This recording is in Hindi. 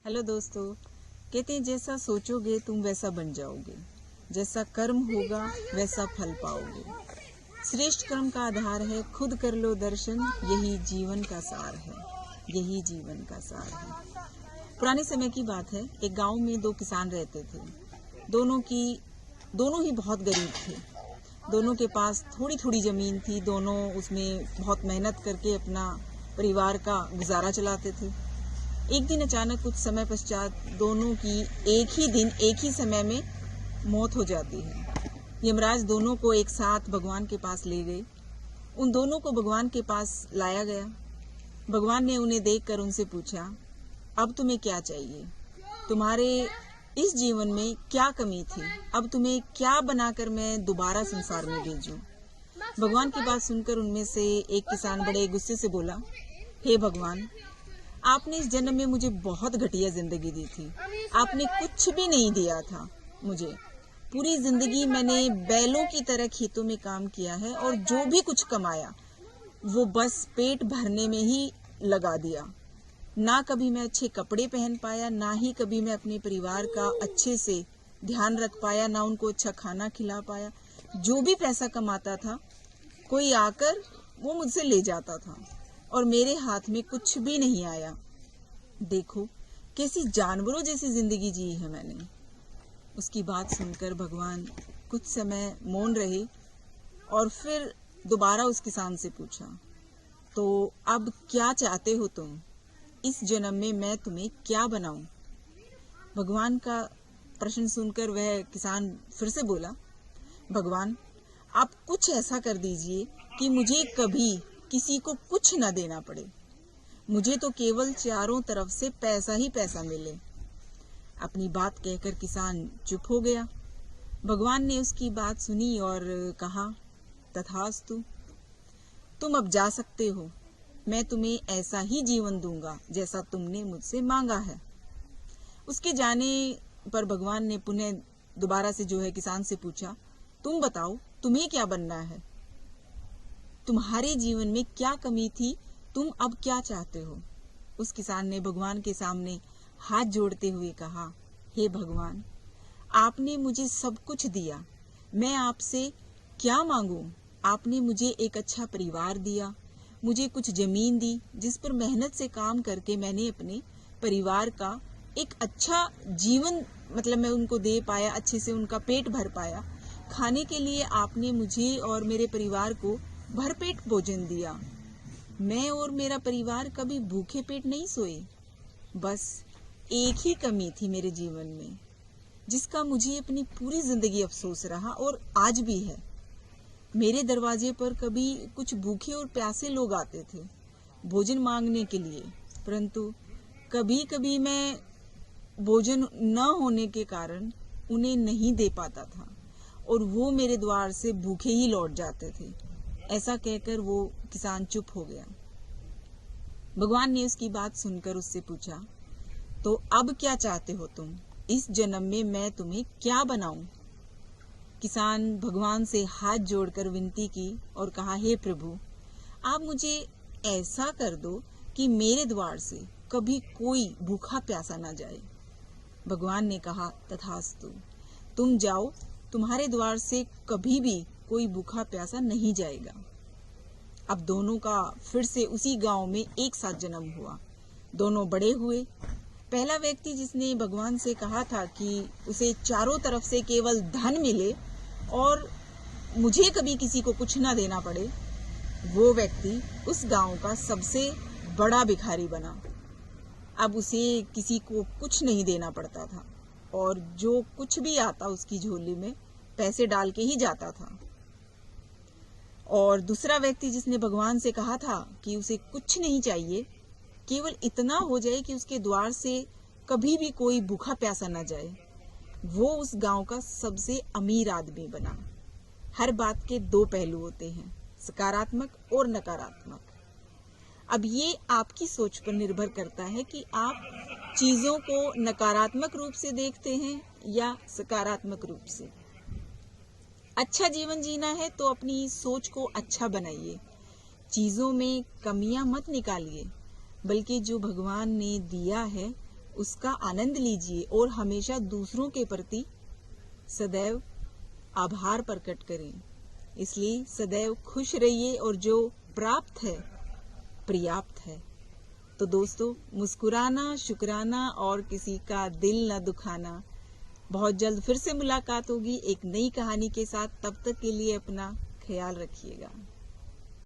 हेलो दोस्तों। कहते हैं जैसा सोचोगे तुम वैसा बन जाओगे, जैसा कर्म होगा वैसा फल पाओगे। श्रेष्ठ कर्म का आधार है खुद कर लो दर्शन, यही जीवन का सार है, यही जीवन का सार है। पुराने समय की बात है, एक गांव में दो किसान रहते थे। दोनों ही बहुत गरीब थे। दोनों के पास थोड़ी थोड़ी जमीन थी। दोनों उसमें बहुत मेहनत करके अपना परिवार का गुजारा चलाते थे। एक दिन अचानक कुछ समय पश्चात दोनों की एक ही दिन एक ही समय में मौत हो जाती है। यमराज दोनों को एक साथ भगवान के पास ले गए। उन दोनों को भगवान के पास लाया गया। भगवान ने उन्हें देखकर उनसे पूछा, अब तुम्हें क्या चाहिए? तुम्हारे इस जीवन में क्या कमी थी? अब तुम्हें क्या बनाकर मैं दोबारा संसार में भेजूं? भगवान की बात सुनकर उनमें से एक किसान बड़े गुस्से से बोला, हे भगवान, आपने इस जन्म में मुझे बहुत घटिया जिंदगी दी थी। आपने कुछ भी नहीं दिया था मुझे। पूरी जिंदगी मैंने बैलों की तरह खेतों में काम किया है और जो भी कुछ कमाया वो बस पेट भरने में ही लगा दिया। ना कभी मैं अच्छे कपड़े पहन पाया, ना ही कभी मैं अपने परिवार का अच्छे से ध्यान रख पाया, ना उनको अच्छा खाना खिला पाया। जो भी पैसा कमाता था कोई आकर वो मुझसे ले जाता था और मेरे हाथ में कुछ भी नहीं आया। देखो कैसी जानवरों जैसी जिंदगी जी है मैंने। उसकी बात सुनकर भगवान कुछ समय मौन रहे और फिर दोबारा उस किसान से पूछा, तो अब क्या चाहते हो तुम? इस जन्म में मैं तुम्हें क्या बनाऊं? भगवान का प्रश्न सुनकर वह किसान फिर से बोला, भगवान, आप कुछ ऐसा कर दीजिए कि मुझे कभी किसी को कुछ न देना पड़े। मुझे तो केवल चारों तरफ से पैसा ही पैसा मिले। अपनी बात कहकर किसान चुप हो गया। भगवान ने उसकी बात सुनी और कहा, तथास्तु, तुम अब जा सकते हो। मैं तुम्हें ऐसा ही जीवन दूंगा जैसा तुमने मुझसे मांगा है। उसके जाने पर भगवान ने पुनः दोबारा से जो है किसान से पूछा, तुम बताओ तुम्हें क्या बनना है? तुम्हारे जीवन में क्या कमी थी? तुम अब क्या चाहते हो? उस किसान ने भगवान के सामने हाथ जोड़ते हुए कहा, हे भगवान, आपने मुझे सब कुछ दिया, मैं आपसे क्या मांगूं? आपने मुझे एक अच्छा परिवार दिया, मुझे कुछ जमीन दी जिस पर मेहनत से काम करके मैंने अपने परिवार का एक अच्छा जीवन मैं उनको दे पाया, अच्छे से उनका पेट भर पाया। खाने के लिए आपने मुझे और मेरे परिवार को भरपेट भोजन दिया। मैं और मेरा परिवार कभी भूखे पेट नहीं सोए। बस एक ही कमी थी मेरे जीवन में जिसका मुझे अपनी पूरी जिंदगी अफसोस रहा और आज भी है। मेरे दरवाजे पर कभी कुछ भूखे और प्यासे लोग आते थे भोजन मांगने के लिए, परंतु कभी कभी मैं भोजन न होने के कारण उन्हें नहीं दे पाता था और वो मेरे द्वार से भूखे ही लौट जाते थे। ऐसा कहकर वो किसान चुप हो गया। भगवान ने उसकी बात सुनकर उससे पूछा, तो अब क्या चाहते हो तुम? इस जन्म में मैं तुम्हें क्या बनाऊं? किसान भगवान से हाथ जोड़कर विनती की और कहा, हे प्रभु, आप मुझे ऐसा कर दो कि मेरे द्वार से कभी कोई भूखा प्यासा ना जाए। भगवान ने कहा, तथास्तु, तुम जाओ, तुम्हारे द्वार से कभी भी कोई भूखा प्यासा नहीं जाएगा। अब दोनों का फिर से उसी गांव में एक साथ जन्म हुआ। दोनों बड़े हुए। पहला व्यक्ति जिसने भगवान से कहा था कि उसे चारों तरफ से केवल धन मिले और मुझे कभी किसी को कुछ ना देना पड़े, वो व्यक्ति उस गांव का सबसे बड़ा भिखारी बना। अब उसे किसी को कुछ नहीं देना पड़ता था और जो कुछ भी आता उसकी झोली में पैसे डाल के ही जाता था। और दूसरा व्यक्ति जिसने भगवान से कहा था कि उसे कुछ नहीं चाहिए, केवल इतना हो जाए कि उसके द्वार से कभी भी कोई भूखा प्यासा न जाए, वो उस गांव का सबसे अमीर आदमी बना। हर बात के दो पहलू होते हैं, सकारात्मक और नकारात्मक। अब ये आपकी सोच पर निर्भर करता है कि आप चीजों को नकारात्मक रूप से देखते हैं या सकारात्मक रूप से। अच्छा जीवन जीना है तो अपनी सोच को अच्छा बनाइए। चीजों में कमियां मत निकालिए, बल्कि जो भगवान ने दिया है उसका आनंद लीजिए और हमेशा दूसरों के प्रति सदैव आभार प्रकट करें। इसलिए सदैव खुश रहिए और जो प्राप्त है पर्याप्त है। तो दोस्तों, मुस्कुराना, शुक्राना और किसी का दिल न दुखाना। बहुत जल्द फिर से मुलाकात होगी एक नई कहानी के साथ। तब तक के लिए अपना ख्याल रखिएगा।